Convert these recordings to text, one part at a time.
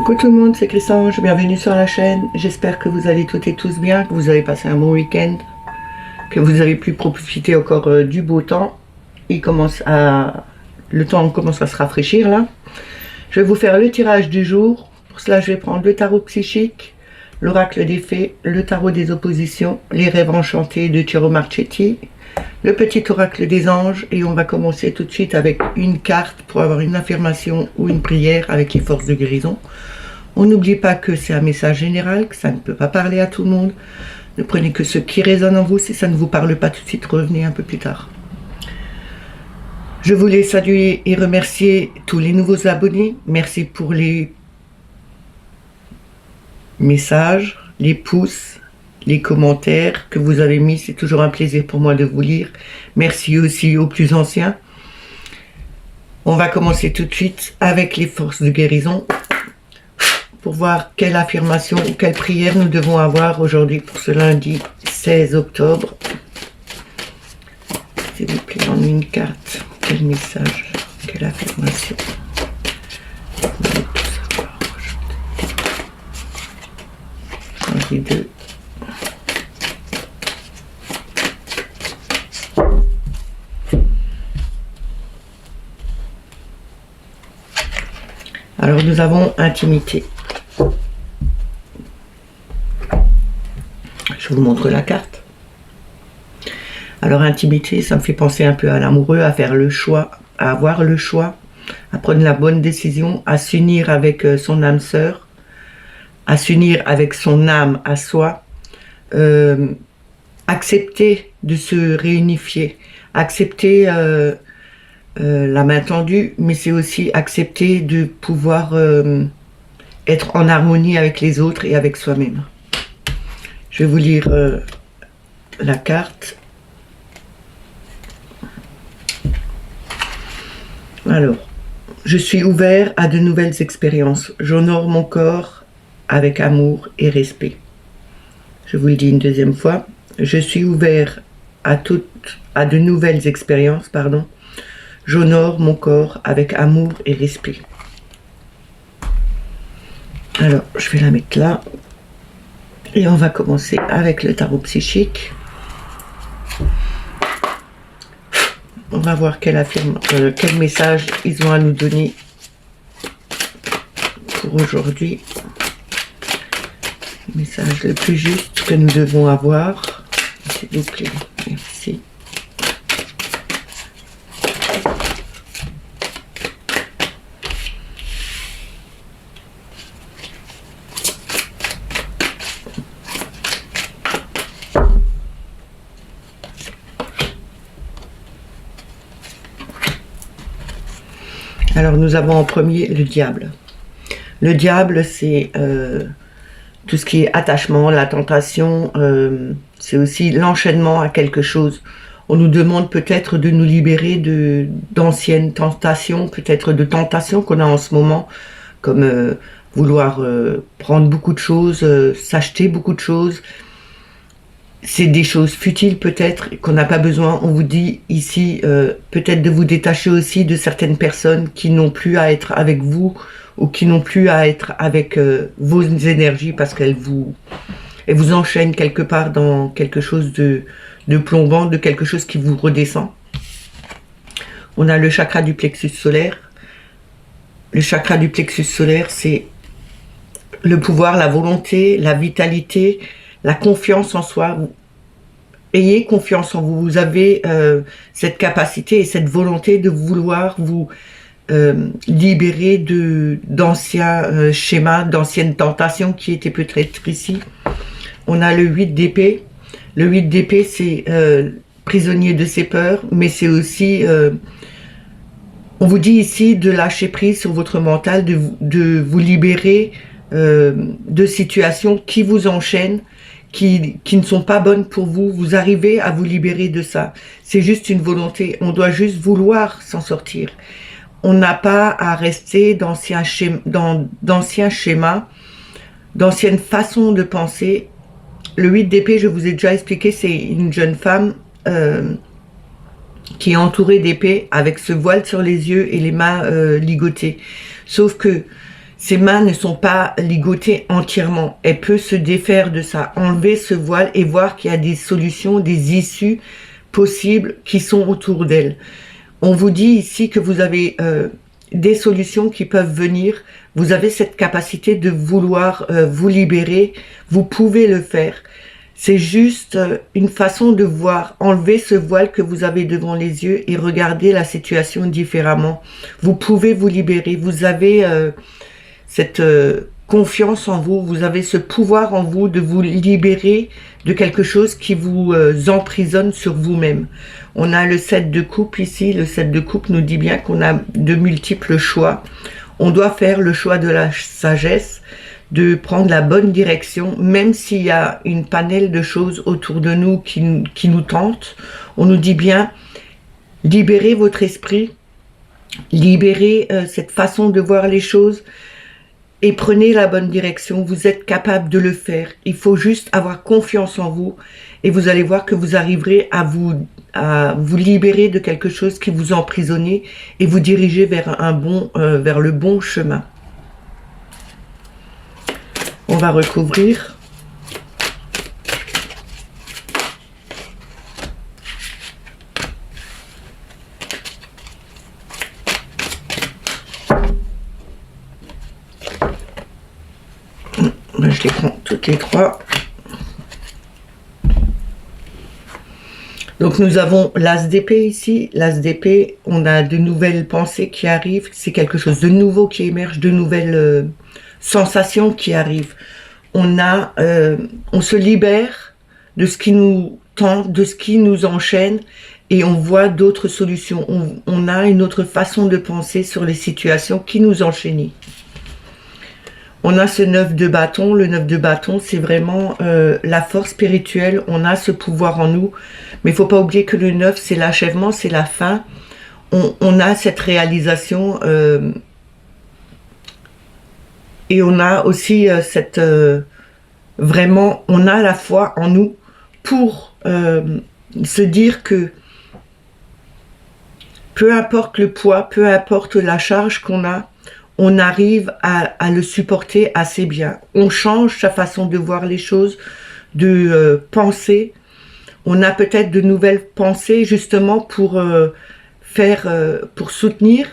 Coucou tout le monde, c'est Chrisange, bienvenue sur la chaîne. J'espère que vous allez toutes et tous bien, que vous avez passé un bon week-end, que vous avez pu profiter encore du beau temps. Le temps commence à se rafraîchir là. Je vais vous faire le tirage du jour. Pour cela, je vais prendre le tarot psychique, l'oracle des fées, le tarot des oppositions, les rêves enchantés de Tiro Marchetti, le petit oracle des anges, et on va commencer tout de suite avec une carte pour avoir une affirmation ou une prière avec les forces de guérison. On n'oublie pas que c'est un message général, que ça ne peut pas parler à tout le monde. Ne prenez que ce qui résonne en vous. Si ça ne vous parle pas tout de suite, revenez un peu plus tard. Je voulais saluer et remercier tous les nouveaux abonnés. Merci pour les messages, les pouces, les commentaires que vous avez mis. C'est toujours un plaisir pour moi de vous lire. Merci aussi aux plus anciens. On va commencer tout de suite avec les forces de guérison pour voir quelle affirmation ou quelle prière nous devons avoir aujourd'hui pour ce lundi 16 octobre. S'il vous plaît, en une carte, quel message, quelle affirmation. Vous allez tout savoir aujourd'hui. J'en ai deux. Alors nous avons intimité. Je vous montre la carte. Alors intimité, ça me fait penser un peu à l'amoureux, à faire le choix, à avoir le choix, à prendre la bonne décision, à s'unir avec son âme sœur, à s'unir avec son âme à soi, accepter de se réunifier, accepter la main tendue, mais c'est aussi accepter de pouvoir être en harmonie avec les autres et avec soi-même. Je vais vous lire la carte. Alors, je suis ouvert à de nouvelles expériences. J'honore mon corps avec amour et respect. Je vous le dis une deuxième fois. Je suis ouvert à de nouvelles expériences, pardon. J'honore mon corps avec amour et respect. Alors, je vais la mettre là. Et on va commencer avec le tarot psychique. On va voir quel message ils ont à nous donner pour aujourd'hui. Le message le plus juste que nous devons avoir. S'il vous plaît, merci. Alors nous avons en premier le diable. Le diable, c'est tout ce qui est attachement, la tentation, c'est aussi l'enchaînement à quelque chose. On nous demande peut-être de nous libérer d'anciennes tentations, peut-être de tentations qu'on a en ce moment, comme vouloir prendre beaucoup de choses, s'acheter beaucoup de choses. C'est des choses futiles peut-être, qu'on n'a pas besoin. On vous dit ici peut-être de vous détacher aussi de certaines personnes qui n'ont plus à être avec vous ou qui n'ont plus à être avec vos énergies parce qu'elles vous enchaînent quelque part dans quelque chose de plombant, de quelque chose qui vous redescend. On a le chakra du plexus solaire. Le chakra du plexus solaire, c'est le pouvoir, la volonté, la vitalité, la confiance en soi. Ayez confiance en vous. Vous avez cette capacité et cette volonté de vouloir vous libérer d'anciens schémas, d'anciennes tentations qui étaient peut-être ici. On a le 8 d'épée. Le 8 d'épée, c'est prisonnier de ses peurs, mais c'est aussi... on vous dit ici de lâcher prise sur votre mental, de vous libérer de situations qui vous enchaînent, qui ne sont pas bonnes pour vous. Vous arrivez à vous libérer de ça. C'est juste une volonté. On doit juste vouloir s'en sortir. On n'a pas à rester d'anciens schémas, d'anciennes façons de penser. Le 8 d'épée, je vous ai déjà expliqué, c'est une jeune femme qui est entourée d'épées avec ce voile sur les yeux et les mains ligotées. Sauf que ses mains ne sont pas ligotées entièrement. Elle peut se défaire de ça, enlever ce voile et voir qu'il y a des solutions, des issues possibles qui sont autour d'elle. On vous dit ici que vous avez des solutions qui peuvent venir. Vous avez cette capacité de vouloir vous libérer. Vous pouvez le faire. C'est juste une façon de voir, enlever ce voile que vous avez devant les yeux et regarder la situation différemment. Vous pouvez vous libérer. Vous avez cette confiance en vous. Vous avez ce pouvoir en vous de vous libérer de quelque chose qui vous emprisonne sur vous-même. On a le 7 de coupe ici. Le 7 de coupe nous dit bien qu'on a de multiples choix. On doit faire le choix de la sagesse, de prendre la bonne direction, même s'il y a une panel de choses autour de nous qui nous tentent. On nous dit bien, libérez votre esprit, libérez cette façon de voir les choses et prenez la bonne direction. Vous êtes capable de le faire. Il faut juste avoir confiance en vous et vous allez voir que vous arriverez à vous libérer de quelque chose qui vous emprisonnait et vous diriger vers vers le bon chemin. On va recouvrir. Je les prends toutes les trois. Donc nous avons l'as d'épée ici. L'as d'épée, on a de nouvelles pensées qui arrivent. C'est quelque chose de nouveau qui émerge, de nouvelles sensations qui arrivent. On se libère de ce qui nous tente, de ce qui nous enchaîne et on voit d'autres solutions. On a une autre façon de penser sur les situations qui nous enchaînent. On a ce 9 de bâton. Le 9 de bâton, c'est vraiment la force spirituelle. On a ce pouvoir en nous. Mais il ne faut pas oublier que le 9, c'est l'achèvement, c'est la fin. On a cette réalisation et on a aussi vraiment, on a la foi en nous pour se dire que peu importe le poids, peu importe la charge qu'on a, on arrive à le supporter assez bien. On change sa façon de voir les choses, de penser. On a peut-être de nouvelles pensées justement pour pour soutenir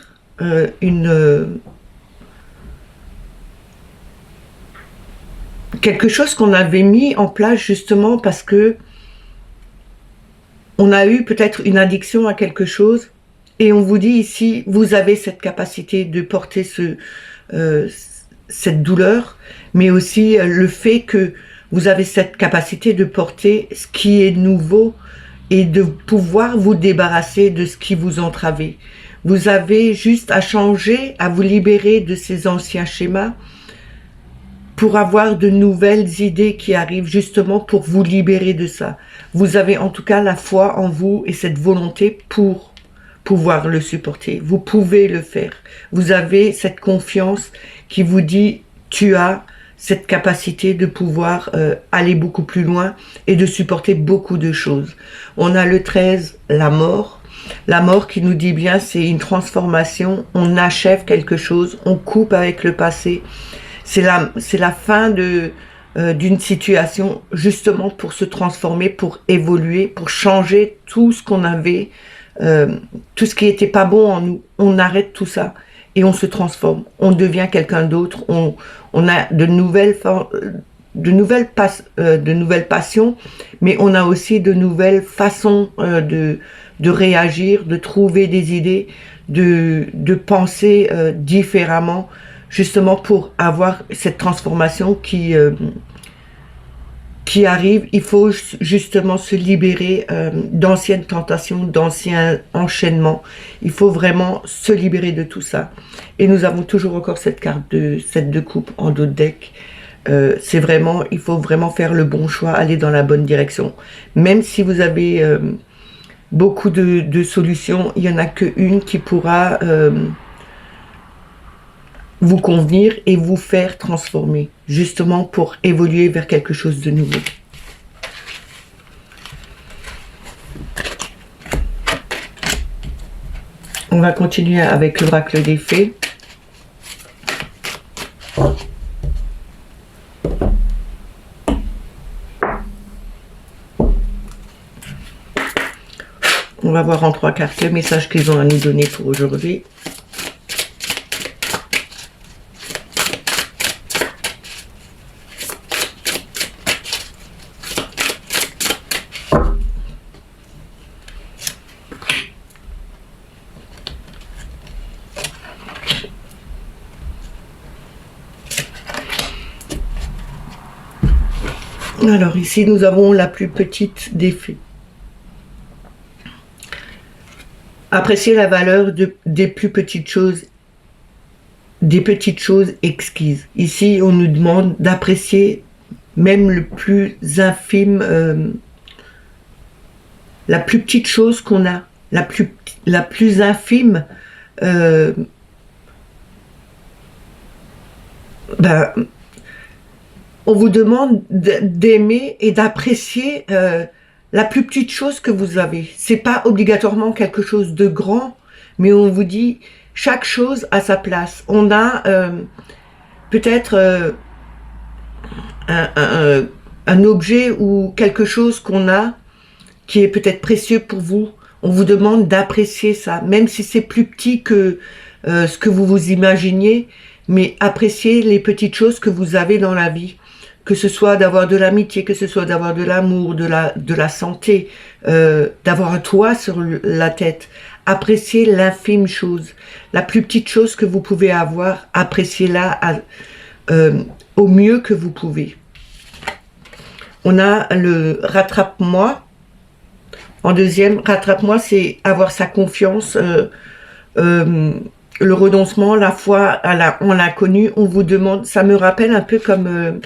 quelque chose qu'on avait mis en place justement parce que on a eu peut-être une addiction à quelque chose. Et on vous dit ici, vous avez cette capacité de porter cette douleur, mais aussi le fait que vous avez cette capacité de porter ce qui est nouveau et de pouvoir vous débarrasser de ce qui vous entravait. Vous avez juste à changer, à vous libérer de ces anciens schémas pour avoir de nouvelles idées qui arrivent justement pour vous libérer de ça. Vous avez en tout cas la foi en vous et cette volonté pour pouvoir le supporter. Vous pouvez le faire. Vous avez cette confiance qui vous dit tu as cette capacité de pouvoir aller beaucoup plus loin et de supporter beaucoup de choses. On a le 13, la mort. La mort qui nous dit bien c'est une transformation. On achève quelque chose. On coupe avec le passé. C'est la fin d'une situation justement pour se transformer, pour évoluer, pour changer tout ce qu'on avait, tout ce qui n'était pas bon en nous. On arrête tout ça et on se transforme. On devient quelqu'un d'autre. On a de nouvelles passions, mais on a aussi de nouvelles façons de réagir, de trouver des idées, de penser différemment, justement pour avoir cette transformation qui arrive. Il faut justement se libérer d'anciennes tentations, d'anciens enchaînements. Il faut vraiment se libérer de tout ça. Et nous avons toujours encore cette carte de 7 de coupe en dos de deck. C'est vraiment, il faut vraiment faire le bon choix, aller dans la bonne direction. Même si vous avez beaucoup de solutions, il n'y en a qu'une qui pourra vous convenir et vous faire transformer, justement pour évoluer vers quelque chose de nouveau. On va continuer avec l'oracle des fées. On va voir en 3 cartes le message qu'ils ont à nous donner pour aujourd'hui. Alors ici, nous avons la plus petite des fées. Apprécier la valeur des plus petites choses, des petites choses exquises. Ici, on nous demande d'apprécier même le plus infime, la plus petite chose qu'on a, la plus infime, on vous demande d'aimer et d'apprécier la plus petite chose que vous avez. C'est pas obligatoirement quelque chose de grand, mais on vous dit chaque chose à sa place. On a peut-être un objet ou quelque chose qu'on a qui est peut-être précieux pour vous. On vous demande d'apprécier ça, même si c'est plus petit que ce que vous vous imaginiez, mais appréciez les petites choses que vous avez dans la vie. Que ce soit d'avoir de l'amitié, que ce soit d'avoir de l'amour, de la santé, d'avoir un toit sur la tête. Appréciez l'infime chose. La plus petite chose que vous pouvez avoir, appréciez-la au mieux que vous pouvez. On a le rattrape-moi. En deuxième, rattrape-moi, c'est avoir sa confiance, le renoncement, la foi en l'inconnu. On vous demande, ça me rappelle un peu comme...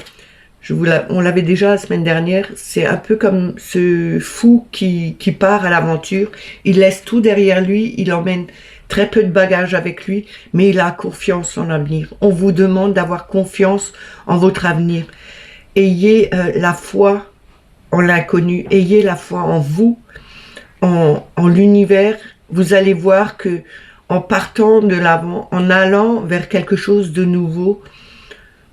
on l'avait déjà la semaine dernière, c'est un peu comme ce fou qui part à l'aventure, il laisse tout derrière lui, il emmène très peu de bagages avec lui, mais il a confiance en l'avenir. On vous demande d'avoir confiance en votre avenir. Ayez la foi en l'inconnu, ayez la foi en vous, en l'univers. Vous allez voir que en partant de l'avant, en allant vers quelque chose de nouveau,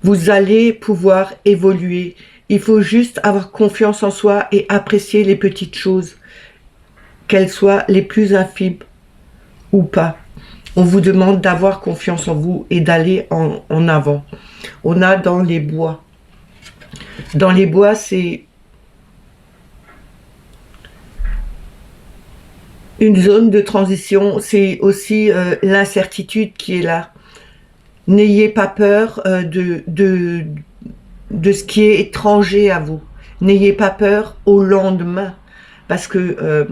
vous allez pouvoir évoluer. Il faut juste avoir confiance en soi et apprécier les petites choses, qu'elles soient les plus infimes ou pas. On vous demande d'avoir confiance en vous et d'aller en avant. On a dans les bois. Dans les bois, c'est une zone de transition. C'est aussi l'incertitude qui est là. N'ayez pas peur de ce qui est étranger à vous. N'ayez pas peur au lendemain. Parce que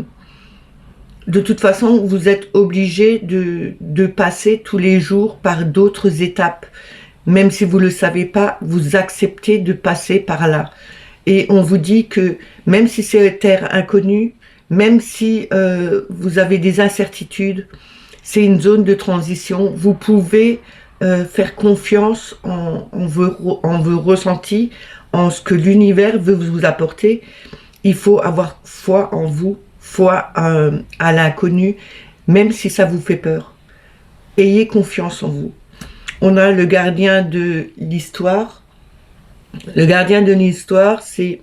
de toute façon, vous êtes obligé de passer tous les jours par d'autres étapes. Même si vous ne le savez pas, vous acceptez de passer par là. Et on vous dit que même si c'est terre inconnue, même si vous avez des incertitudes, c'est une zone de transition. Vous pouvez... faire confiance en vos ressentis, en ce que l'univers veut vous apporter. Il faut avoir foi en vous, foi à l'inconnu, même si ça vous fait peur. Ayez confiance en vous. On a le gardien de l'histoire. Le gardien de l'histoire, c'est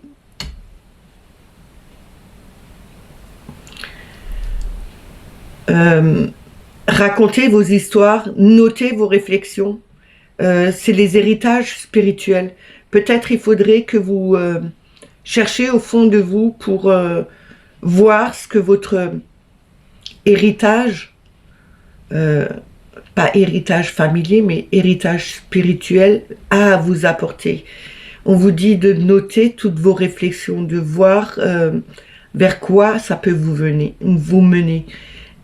racontez vos histoires, notez vos réflexions. C'est les héritages spirituels. Peut-être il faudrait que vous cherchiez au fond de vous pour voir ce que votre héritage, pas héritage familier, mais héritage spirituel a à vous apporter. On vous dit de noter toutes vos réflexions, de voir vers quoi ça peut vous mener.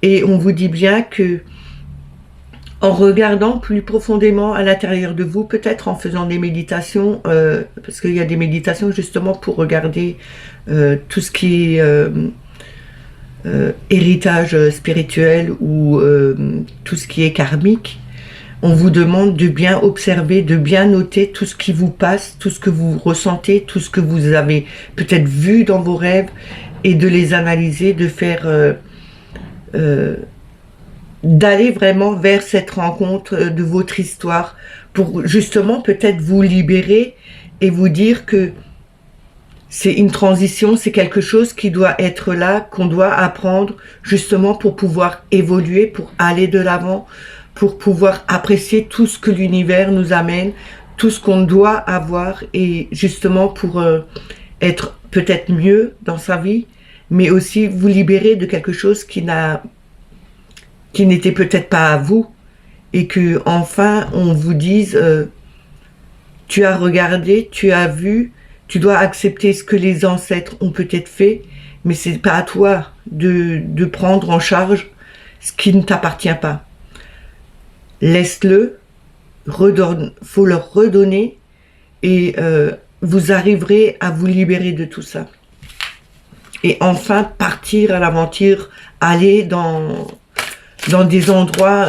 Et on vous dit bien que en regardant plus profondément à l'intérieur de vous, peut-être en faisant des méditations, parce qu'il y a des méditations justement pour regarder tout ce qui est héritage spirituel ou tout ce qui est karmique. On vous demande de bien observer, de bien noter tout ce qui vous passe, tout ce que vous ressentez, tout ce que vous avez peut-être vu dans vos rêves et de les analyser, de faire d'aller vraiment vers cette rencontre de votre histoire pour justement peut-être vous libérer et vous dire que c'est une transition, c'est quelque chose qui doit être là, qu'on doit apprendre justement pour pouvoir évoluer, pour aller de l'avant, pour pouvoir apprécier tout ce que l'univers nous amène, tout ce qu'on doit avoir et justement pour être peut-être mieux dans sa vie, mais aussi vous libérer de quelque chose qui n'était peut-être pas à vous et que enfin on vous dise tu as regardé, tu as vu, tu dois accepter ce que les ancêtres ont peut-être fait, mais c'est pas à toi de prendre en charge ce qui ne t'appartient pas. Laisse-le, faut leur redonner et vous arriverez à vous libérer de tout ça. Et enfin partir à l'aventure, aller dans des endroits,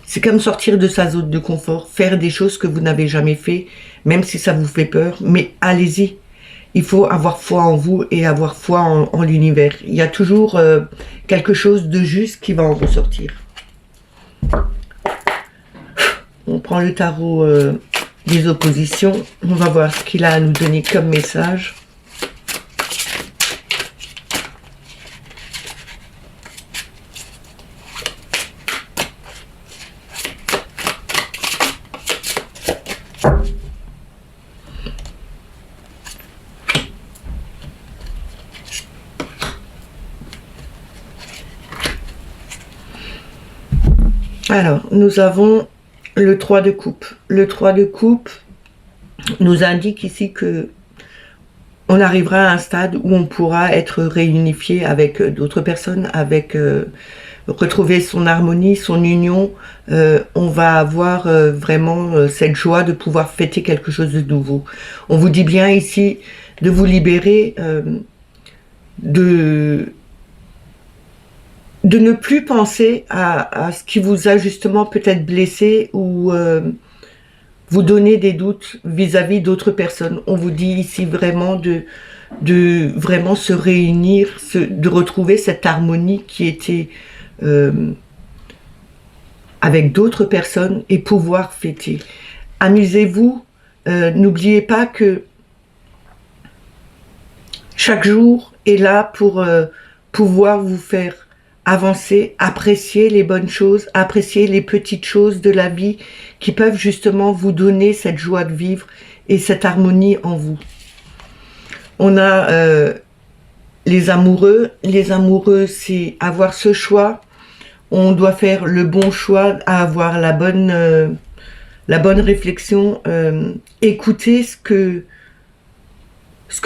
c'est comme sortir de sa zone de confort, faire des choses que vous n'avez jamais fait, même si ça vous fait peur, mais allez-y. Il faut avoir foi en vous et avoir foi en l'univers. Il y a toujours quelque chose de juste qui va en ressortir. On prend le tarot des oppositions. On va voir ce qu'il a à nous donner comme message. Alors, nous avons le 3 de coupe. Le 3 de coupe nous indique ici que on arrivera à un stade où on pourra être réunifié avec d'autres personnes, avec retrouver son harmonie, son union. On va avoir vraiment cette joie de pouvoir fêter quelque chose de nouveau. On vous dit bien ici de vous libérer de ne plus penser à ce qui vous a justement peut-être blessé ou vous donner des doutes vis-à-vis d'autres personnes. On vous dit ici vraiment de vraiment se réunir, de retrouver cette harmonie qui était avec d'autres personnes et pouvoir fêter. Amusez-vous, n'oubliez pas que chaque jour est là pour pouvoir vous faire avancer, apprécier les bonnes choses, apprécier les petites choses de la vie qui peuvent justement vous donner cette joie de vivre et cette harmonie en vous. On a les amoureux. Les amoureux, c'est avoir ce choix. On doit faire le bon choix, avoir la bonne réflexion, écouter ce que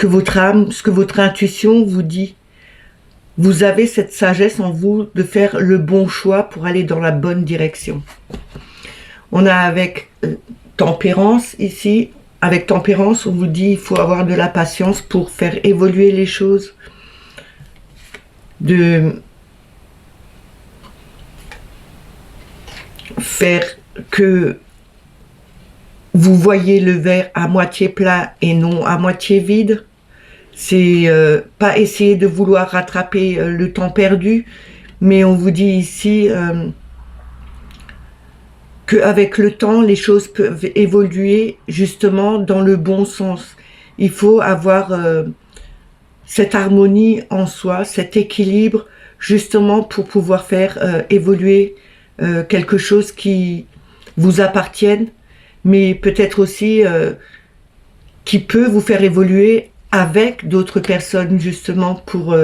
votre âme, ce que votre intuition vous dit. Vous avez cette sagesse en vous de faire le bon choix pour aller dans la bonne direction. On a avec tempérance ici. Avec tempérance, on vous dit il faut avoir de la patience pour faire évoluer les choses. De faire que vous voyez le verre à moitié plein et non à moitié vide. C'est pas essayer de vouloir rattraper le temps perdu, mais on vous dit ici qu'avec le temps, les choses peuvent évoluer justement dans le bon sens. Il faut avoir cette harmonie en soi, cet équilibre, justement pour pouvoir faire évoluer quelque chose qui vous appartienne, mais peut-être aussi qui peut vous faire évoluer avec d'autres personnes justement pour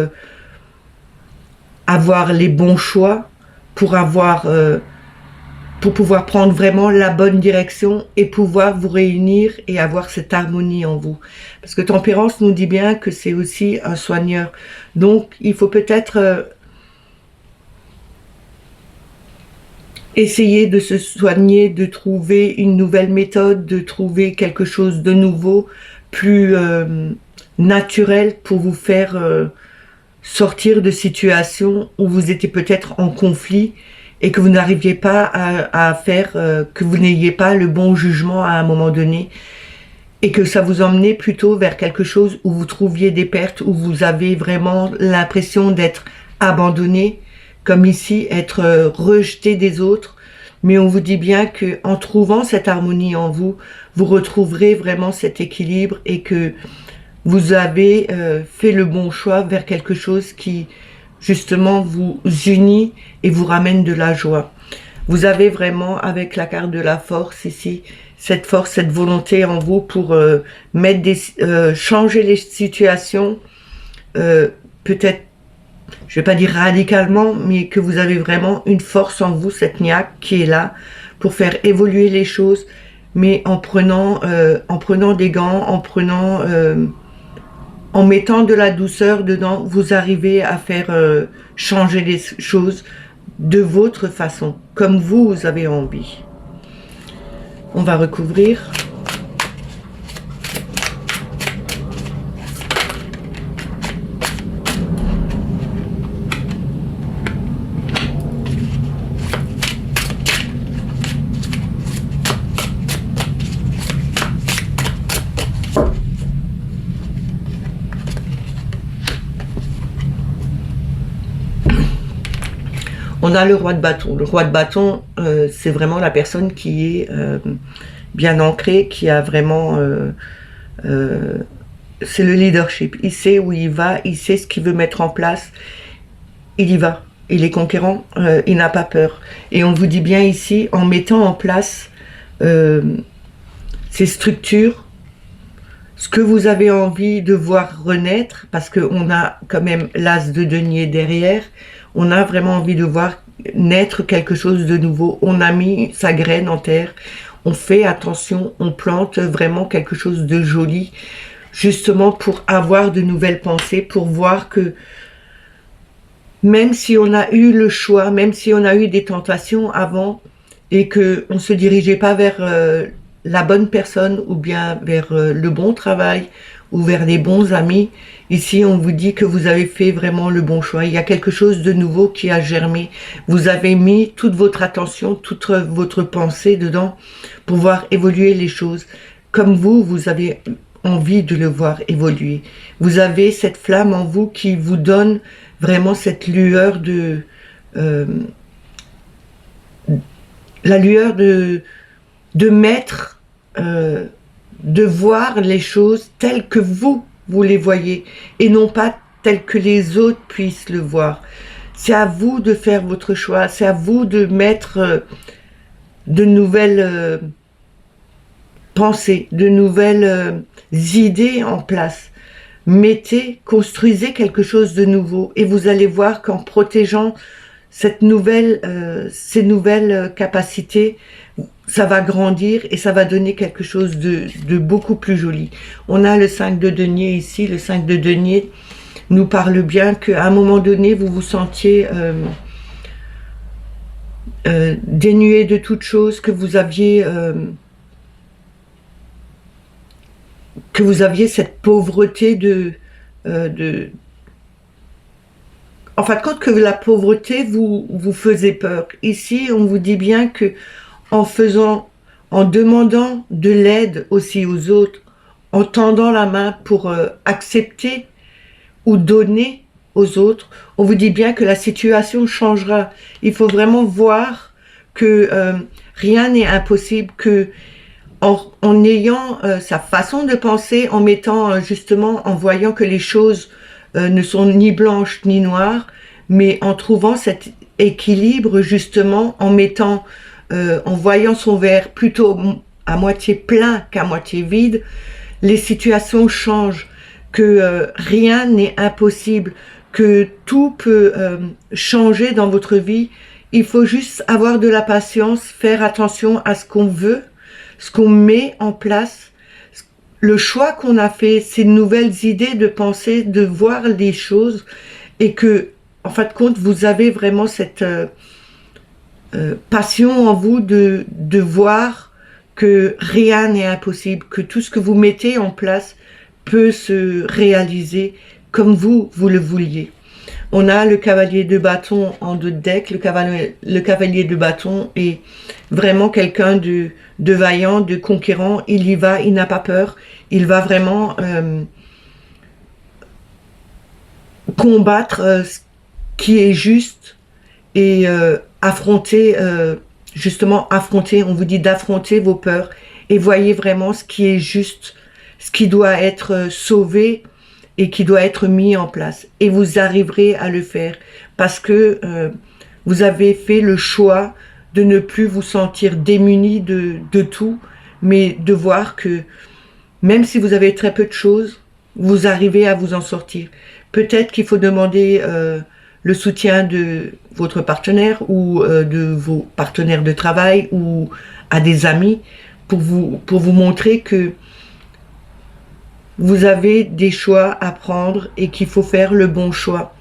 avoir les bons choix, pour pouvoir prendre vraiment la bonne direction et pouvoir vous réunir et avoir cette harmonie en vous. Parce que tempérance nous dit bien que c'est aussi un soigneur. Donc il faut peut-être essayer de se soigner, de trouver une nouvelle méthode, de trouver quelque chose de nouveau, plus naturel pour vous faire sortir de situations où vous étiez peut-être en conflit et que vous n'arriviez pas à faire, que vous n'ayez pas le bon jugement à un moment donné et que ça vous emmenait plutôt vers quelque chose où vous trouviez des pertes, où vous avez vraiment l'impression d'être abandonné, comme ici, être rejeté des autres. Mais on vous dit bien que en trouvant cette harmonie en vous, vous retrouverez vraiment cet équilibre et que vous avez fait le bon choix vers quelque chose qui, justement, vous unit et vous ramène de la joie. Vous avez vraiment, avec la carte de la force ici, cette force, cette volonté en vous pour changer les situations, peut-être, je vais pas dire radicalement, mais que vous avez vraiment une force en vous, cette niaque qui est là pour faire évoluer les choses, mais en prenant des gants, en mettant de la douceur dedans, vous arrivez à faire changer les choses de votre façon, comme vous avez envie. On va recouvrir. On a le roi de bâton. Le roi de bâton, c'est vraiment la personne qui est bien ancrée, qui a vraiment... c'est le leadership. Il sait où il va, il sait ce qu'il veut mettre en place. Il y va. Il est conquérant, il n'a pas peur. Et on vous dit bien ici, en mettant en place ces structures, ce que vous avez envie de voir renaître, parce qu'on a quand même l'as de denier derrière, on a vraiment envie de voir naître quelque chose de nouveau. On a mis sa graine en terre, on fait attention, on plante vraiment quelque chose de joli, justement pour avoir de nouvelles pensées, pour voir que même si on a eu le choix, même si on a eu des tentations avant, et qu'on ne se dirigeait pas vers la bonne personne, ou bien vers le bon travail, ou vers les bons amis, ici on vous dit que vous avez fait vraiment le bon choix. Il y a quelque chose de nouveau qui a germé. Vous avez mis toute votre attention, toute votre pensée dedans pour voir évoluer les choses. Comme vous avez envie de le voir évoluer. Vous avez cette flamme en vous qui vous donne vraiment cette lueur de... la lueur de mettre... de voir les choses telles que vous les voyez et non pas telles que les autres puissent le voir. C'est à vous de faire votre choix, c'est à vous de mettre de nouvelles pensées, de nouvelles idées en place. Mettez, construisez quelque chose de nouveau et vous allez voir qu'en protégeant ces nouvelles capacités, ça va grandir et ça va donner quelque chose de beaucoup plus joli. On a le 5 de denier ici. Le 5 de denier nous parle bien qu'à un moment donné, vous vous sentiez dénué de toute chose, que vous aviez cette pauvreté en fin de compte, que la pauvreté vous faisait peur. Ici, on vous dit bien que en demandant de l'aide aussi aux autres, en tendant la main pour accepter ou donner aux autres, on vous dit bien que la situation changera. Il faut vraiment voir que rien n'est impossible, que en ayant sa façon de penser, en mettant justement, en voyant que les choses ne sont ni blanches ni noires, mais en trouvant cet équilibre justement, en voyant son verre plutôt à moitié plein qu'à moitié vide, les situations changent, que rien n'est impossible, que tout peut changer dans votre vie. Il faut juste avoir de la patience, faire attention à ce qu'on veut, ce qu'on met en place, le choix qu'on a fait, ces nouvelles idées de penser, de voir les choses, et que, en fin de compte, vous avez vraiment cette passion en vous de voir que rien n'est impossible, que tout ce que vous mettez en place peut se réaliser comme vous le vouliez. On a le cavalier de bâton en deux decks. Le cavalier de bâton est vraiment quelqu'un de vaillant, de conquérant. Il y va, il n'a pas peur. Il va vraiment combattre ce qui est juste et affronter, justement affronter, on vous dit d'affronter vos peurs et voyez vraiment ce qui est juste, ce qui doit être sauvé et qui doit être mis en place. Et vous arriverez à le faire parce que vous avez fait le choix de ne plus vous sentir démuni de tout, mais de voir que même si vous avez très peu de choses, vous arrivez à vous en sortir. Peut-être qu'il faut demander le soutien de votre partenaire ou de vos partenaires de travail ou à des amis pour vous montrer que vous avez des choix à prendre et qu'il faut faire le bon choix.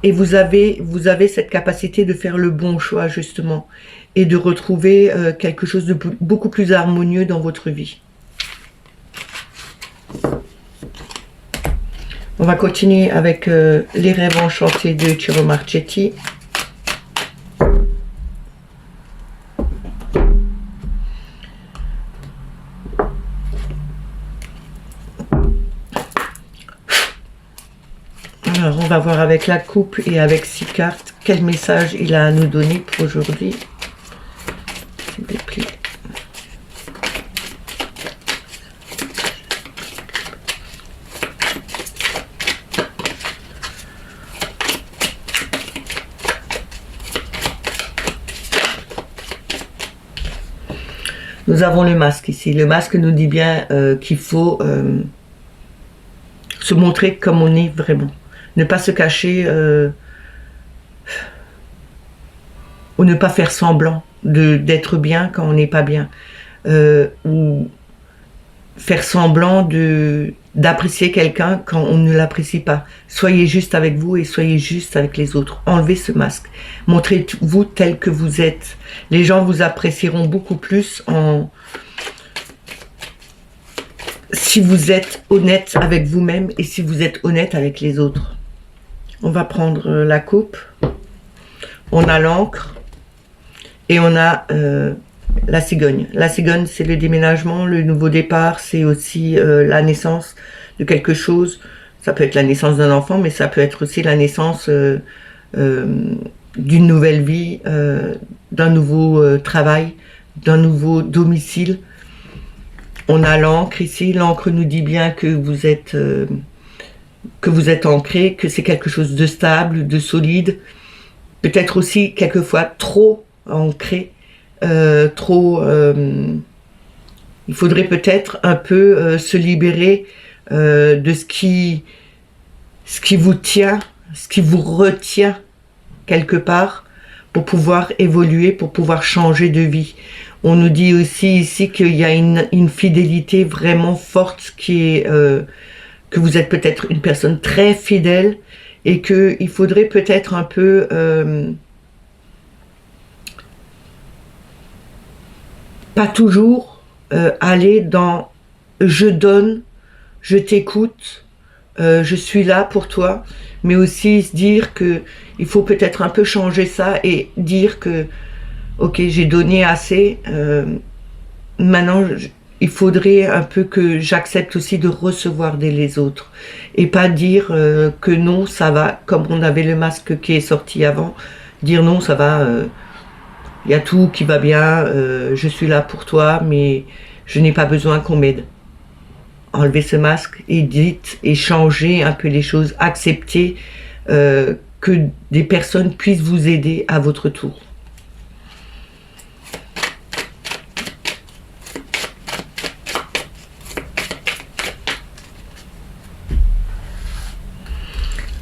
Et vous avez cette capacité de faire le bon choix, justement, et de retrouver quelque chose de beaucoup plus harmonieux dans votre vie. On va continuer avec les rêves enchantés de Ciro Marchetti. Alors, on va voir avec la coupe et avec 6 cartes quel message il a à nous donner pour aujourd'hui. Des plis. Nous avons le masque ici. Le masque nous dit bien qu'il faut se montrer comme on est vraiment. Ne pas se cacher ou ne pas faire semblant d'être bien quand on n'est pas bien. Ou faire semblant d'apprécier quelqu'un quand on ne l'apprécie pas. Soyez juste avec vous et soyez juste avec les autres. Enlevez ce masque. Montrez-vous tel que vous êtes. Les gens vous apprécieront beaucoup plus si vous êtes honnête avec vous-même et si vous êtes honnête avec les autres. On va prendre la coupe. On a l'encre. Et on a la cigogne. La cigogne, c'est le déménagement, le nouveau départ, c'est aussi la naissance de quelque chose. Ça peut être la naissance d'un enfant, mais ça peut être aussi la naissance d'une nouvelle vie, d'un nouveau travail, d'un nouveau domicile. On a l'encre ici. L'encre nous dit bien que vous êtes ancré, que c'est quelque chose de stable, de solide. Peut-être aussi quelquefois trop ancré, il faudrait peut-être un peu se libérer de ce qui vous tient, ce qui vous retient quelque part pour pouvoir évoluer, pour pouvoir changer de vie. On nous dit aussi ici qu'il y a une fidélité vraiment forte qui est que vous êtes peut-être une personne très fidèle et qu'il faudrait peut-être un peu pas toujours aller dans je donne, je t'écoute, je suis là pour toi, mais aussi se dire que il faut peut-être un peu changer ça et dire que ok, j'ai donné assez, maintenant il faudrait un peu que j'accepte aussi de recevoir les autres et pas dire que non, ça va, comme on avait le masque qui est sorti avant, dire non, ça va, y a tout qui va bien, je suis là pour toi, mais je n'ai pas besoin qu'on m'aide. Enlevez ce masque et dites et changez un peu les choses, acceptez que des personnes puissent vous aider à votre tour.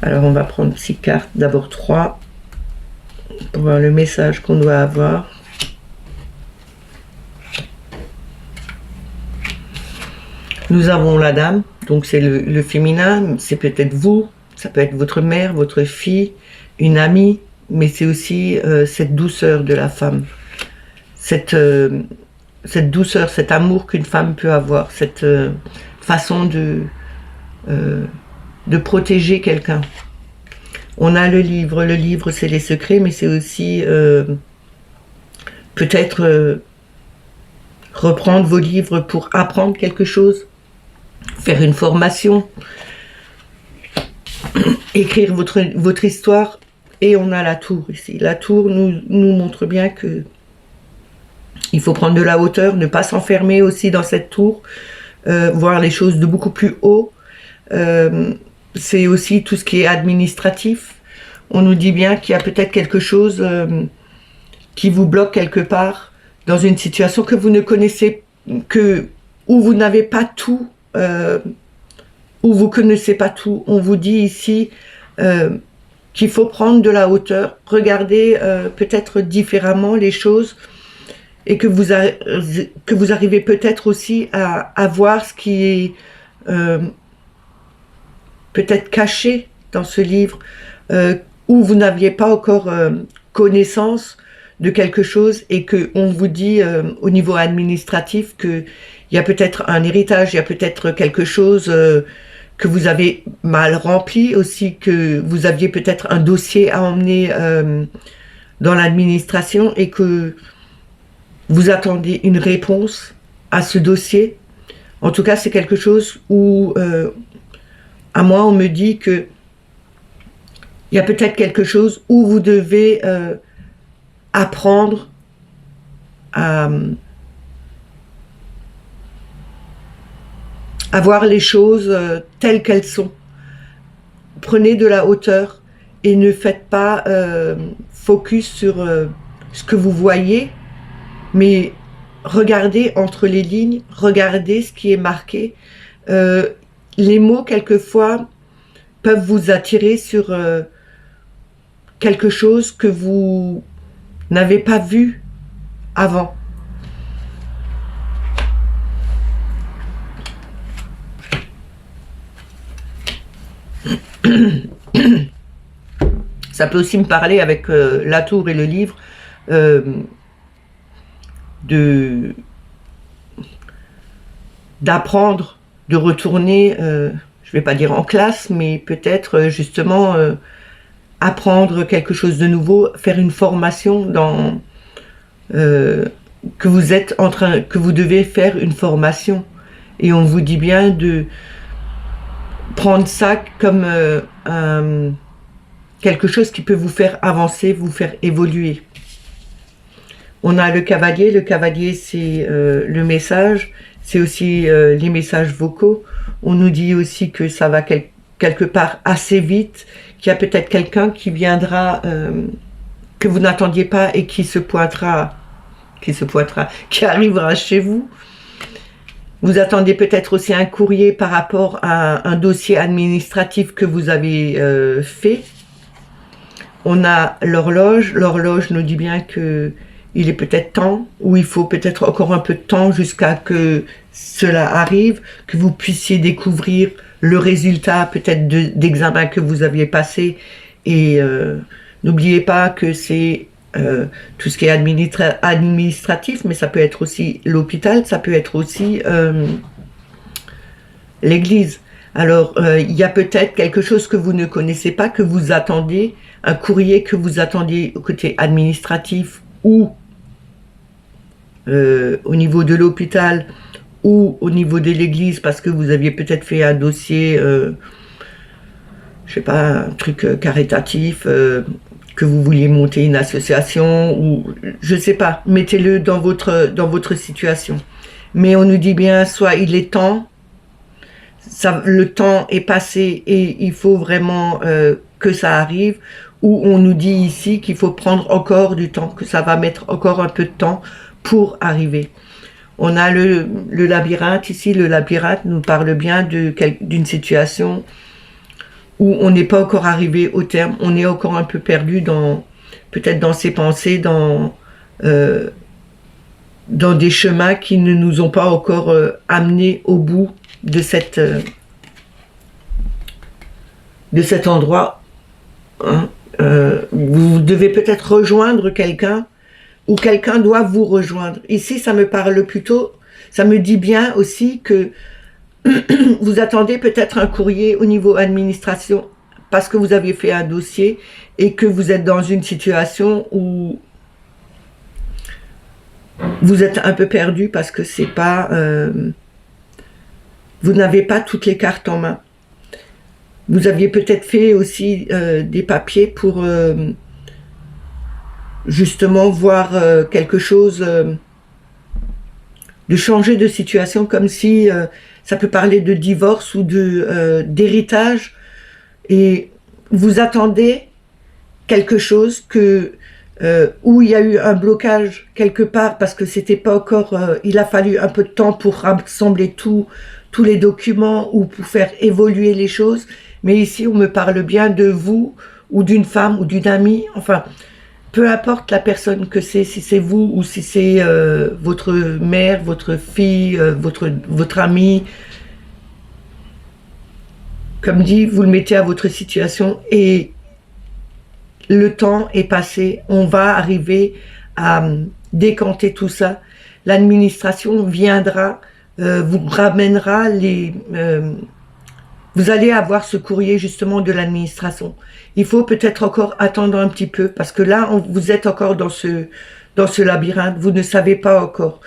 Alors on va prendre 6 cartes, d'abord 3, pour voir le message qu'on doit avoir. Nous avons la dame, donc c'est le féminin, c'est peut-être vous, ça peut être votre mère, votre fille, une amie, mais c'est aussi cette douceur de la femme, cette douceur, cet amour qu'une femme peut avoir, cette façon de protéger quelqu'un. On a le livre c'est les secrets, mais c'est aussi peut-être reprendre vos livres pour apprendre quelque chose, faire une formation, écrire votre histoire, et on a la tour ici. La tour nous montre bien que il faut prendre de la hauteur, ne pas s'enfermer aussi dans cette tour, voir les choses de beaucoup plus haut. C'est aussi tout ce qui est administratif. On nous dit bien qu'il y a peut-être quelque chose qui vous bloque quelque part dans une situation que vous ne connaissez, où vous n'avez pas tout, où vous connaissez pas tout. On vous dit ici qu'il faut prendre de la hauteur, regarder peut-être différemment les choses, et que vous arrivez peut-être aussi à voir ce qui est peut-être caché dans ce livre, où vous n'aviez pas encore connaissance de quelque chose, et qu'on vous dit au niveau administratif qu'il y a peut-être un héritage, il y a peut-être quelque chose que vous avez mal rempli aussi, que vous aviez peut-être un dossier à emmener dans l'administration, et que vous attendez une réponse à ce dossier. En tout cas, c'est quelque chose où, à moi, on me dit que il y a peut-être quelque chose où vous devez apprendre à voir les choses telles qu'elles sont. Prenez de la hauteur et ne faites pas focus sur ce que vous voyez, mais regardez entre les lignes, regardez ce qui est marqué. Les mots, quelquefois, peuvent vous attirer sur quelque chose que vous n'avez pas vu avant. Ça peut aussi me parler avec la tour et le livre d'apprendre, de retourner, je vais pas dire en classe, mais peut-être justement apprendre quelque chose de nouveau, faire une formation dans que vous êtes en train, que vous devez faire une formation, et on vous dit bien de prendre ça comme quelque chose qui peut vous faire avancer, vous faire évoluer. On a le cavalier c'est le message, c'est aussi les messages vocaux. On nous dit aussi que ça va quelque part assez vite, qu'il y a peut-être quelqu'un qui viendra, que vous n'attendiez pas, et qui arrivera chez vous. Vous attendez peut-être aussi un courrier par rapport à un dossier administratif que vous avez fait. On a l'horloge. L'horloge nous dit bien que il est peut-être temps, ou il faut peut-être encore un peu de temps jusqu'à que cela arrive, que vous puissiez découvrir le résultat peut-être d'examen que vous aviez passé. Et n'oubliez pas que c'est tout ce qui est administratif, mais ça peut être aussi l'hôpital, ça peut être aussi l'église. Alors, il y a peut-être quelque chose que vous ne connaissez pas, que vous attendez, un courrier que vous attendiez au côté administratif, ou au niveau de l'hôpital, ou au niveau de l'église, parce que vous aviez peut-être fait un dossier, je sais pas, un truc caritatif, que vous vouliez monter une association, ou je sais pas, mettez-le dans votre situation. Mais on nous dit bien, soit il est temps, le temps est passé et il faut vraiment que ça arrive, ou on nous dit ici qu'il faut prendre encore du temps, que ça va mettre encore un peu de temps pour arriver. On a le labyrinthe ici. Le labyrinthe nous parle bien d'une situation où on n'est pas encore arrivé au terme, on est encore un peu perdu peut-être dans ses pensées, dans des chemins qui ne nous ont pas encore amenés au bout de cet endroit. Hein. Vous devez peut-être rejoindre quelqu'un, ou quelqu'un doit vous rejoindre. Ici, ça me parle plutôt, ça me dit bien aussi que vous attendez peut-être un courrier au niveau administration, parce que vous avez fait un dossier et que vous êtes dans une situation où vous êtes un peu perdu, parce que c'est pas, vous n'avez pas toutes les cartes en main. Vous aviez peut-être fait aussi des papiers pour justement voir quelque chose, de changer de situation, comme si ça peut parler de divorce ou d'héritage, et vous attendez quelque chose où il y a eu un blocage quelque part parce que c'était pas encore, il a fallu un peu de temps pour rassembler tous les documents ou pour faire évoluer les choses. Mais ici, on me parle bien de vous ou d'une femme ou d'une amie, enfin, peu importe la personne que c'est, si c'est vous ou si c'est votre mère, votre fille, votre ami. Comme dit, vous le mettez à votre situation et le temps est passé. On va arriver à décanter tout ça. L'administration viendra, vous ramènera vous allez avoir ce courrier justement de l'administration. Il faut peut-être encore attendre un petit peu parce que là, vous êtes encore dans ce labyrinthe. Vous ne savez pas encore.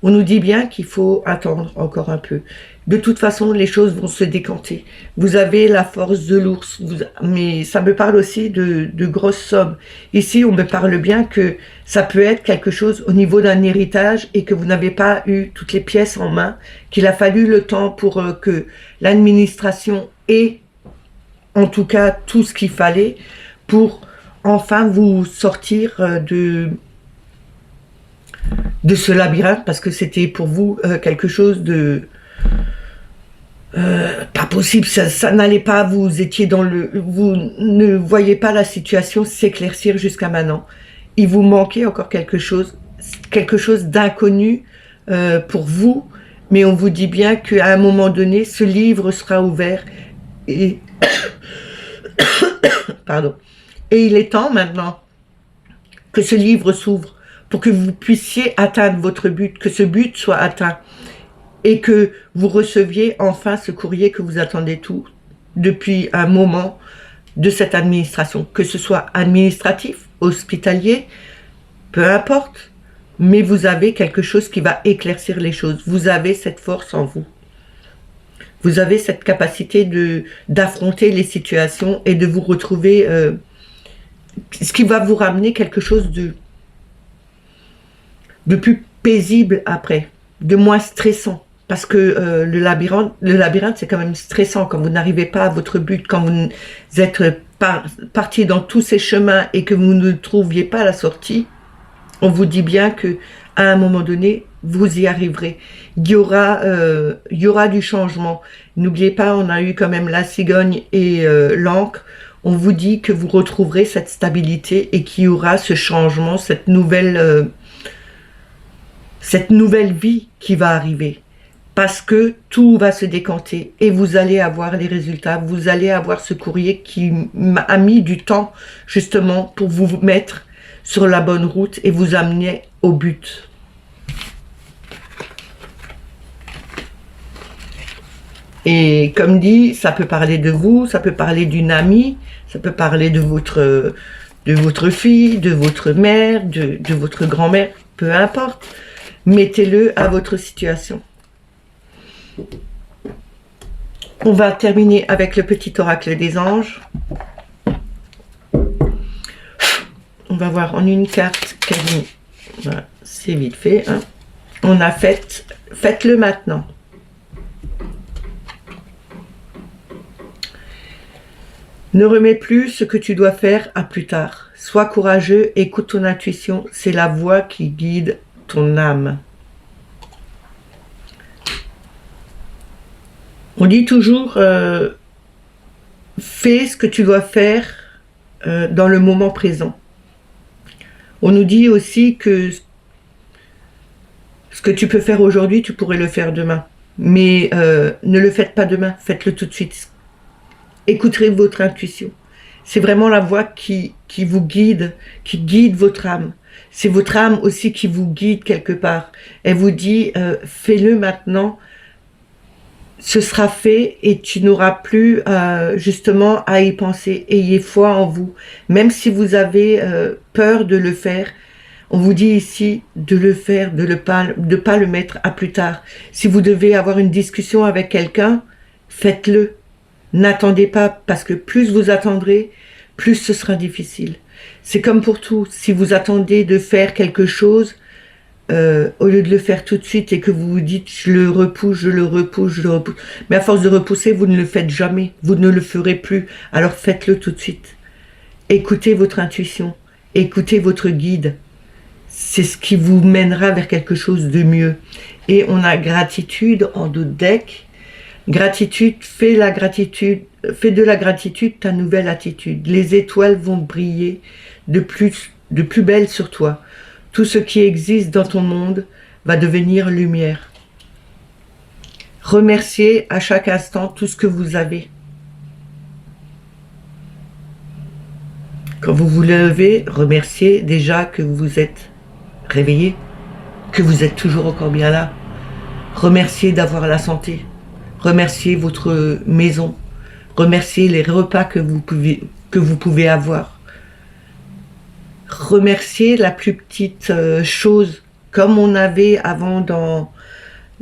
On nous dit bien qu'il faut attendre encore un peu. De toute façon, les choses vont se décanter. Vous avez la force de l'ours, mais ça me parle aussi de grosses sommes. Ici, on me parle bien que ça peut être quelque chose au niveau d'un héritage et que vous n'avez pas eu toutes les pièces en main, qu'il a fallu le temps pour que l'administration ait, en tout cas, tout ce qu'il fallait pour enfin vous sortir de ce labyrinthe, parce que c'était pour vous quelque chose de pas possible, ça n'allait pas, vous étiez vous ne voyez pas la situation s'éclaircir jusqu'à maintenant. Il vous manquait encore quelque chose d'inconnu pour vous, mais on vous dit bien qu'à un moment donné, ce livre sera ouvert et pardon. Et il est temps maintenant que ce livre s'ouvre pour que vous puissiez atteindre votre but, que ce but soit atteint et que vous receviez enfin ce courrier que vous attendez tout depuis un moment de cette administration, que ce soit administratif, hospitalier, peu importe, mais vous avez quelque chose qui va éclaircir les choses. Vous avez cette force en vous. Vous avez cette capacité d'affronter les situations et de vous retrouver, ce qui va vous ramener quelque chose de plus paisible après, de moins stressant. Parce que le labyrinthe, c'est quand même stressant quand vous n'arrivez pas à votre but, quand vous êtes parti dans tous ces chemins et que vous ne trouviez pas la sortie. On vous dit bien que à un moment donné, vous y arriverez. Il y aura du changement. N'oubliez pas, on a eu quand même la cigogne et l'encre. On vous dit que vous retrouverez cette stabilité et qu'il y aura ce changement, cette nouvelle vie qui va arriver. Parce que tout va se décanter et vous allez avoir les résultats. Vous allez avoir ce courrier qui a mis du temps justement pour vous mettre sur la bonne route et vous amener au but. Et comme dit, ça peut parler de vous, ça peut parler d'une amie, ça peut parler de votre fille, de votre mère, de votre grand-mère, peu importe. Mettez-le à votre situation. On va terminer avec le petit oracle des anges. On va voir en une carte quelle. Voilà, c'est vite fait. Hein. On a faites-le maintenant. Ne remets plus ce que tu dois faire à plus tard. Sois courageux, écoute ton intuition, c'est la voix qui guide ton âme. On dit toujours, fais ce que tu dois faire dans le moment présent. On nous dit aussi que ce que tu peux faire aujourd'hui, tu pourrais le faire demain. Mais ne le faites pas demain, faites-le tout de suite. Écouterez votre intuition. C'est vraiment la voix qui vous guide, qui guide votre âme. C'est votre âme aussi qui vous guide quelque part. Elle vous dit, fais-le maintenant. Ce sera fait et tu n'auras plus justement à y penser. Ayez foi en vous. Même si vous avez peur de le faire, on vous dit ici de le faire, de pas le mettre à plus tard. Si vous devez avoir une discussion avec quelqu'un, faites-le. N'attendez pas, parce que plus vous attendrez, plus ce sera difficile. C'est comme pour tout. Si vous attendez de faire quelque chose, au lieu de le faire tout de suite et que vous vous dites je le repousse, je le repousse, je le repousse, mais à force de repousser, vous ne le faites jamais, vous ne le ferez plus, alors faites-le tout de suite. Écoutez votre intuition, écoutez votre guide, c'est ce qui vous mènera vers quelque chose de mieux. Et on a gratitude en dos de deck. Gratitude, fais de la gratitude ta nouvelle attitude. Les étoiles vont briller de plus belle sur toi. Tout ce qui existe dans ton monde va devenir lumière. Remerciez à chaque instant tout ce que vous avez. Quand vous vous levez, remerciez déjà que vous êtes réveillé, que vous êtes toujours encore bien là. Remerciez d'avoir la santé. Remerciez votre maison. Remerciez les repas que vous pouvez avoir. Remerciez la plus petite chose, comme on avait avant dans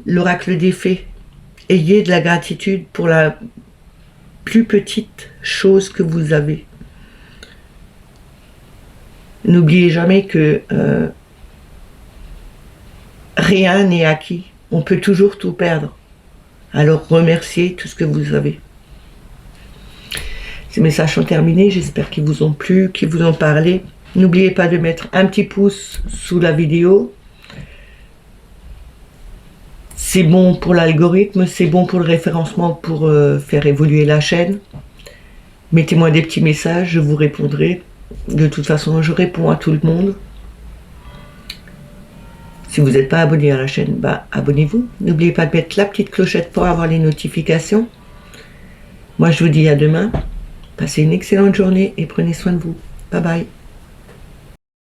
l'oracle des fées. Ayez de la gratitude pour la plus petite chose que vous avez. N'oubliez jamais que rien n'est acquis. On peut toujours tout perdre. Alors remerciez tout ce que vous avez. Ces messages sont terminés. J'espère qu'ils vous ont plu, qu'ils vous ont parlé. N'oubliez pas de mettre un petit pouce sous la vidéo. C'est bon pour l'algorithme, c'est bon pour le référencement, pour faire évoluer la chaîne. Mettez-moi des petits messages, je vous répondrai. De toute façon, je réponds à tout le monde. Si vous n'êtes pas abonné à la chaîne, abonnez-vous. N'oubliez pas de mettre la petite clochette pour avoir les notifications. Moi, je vous dis à demain. Passez une excellente journée et prenez soin de vous. Bye bye.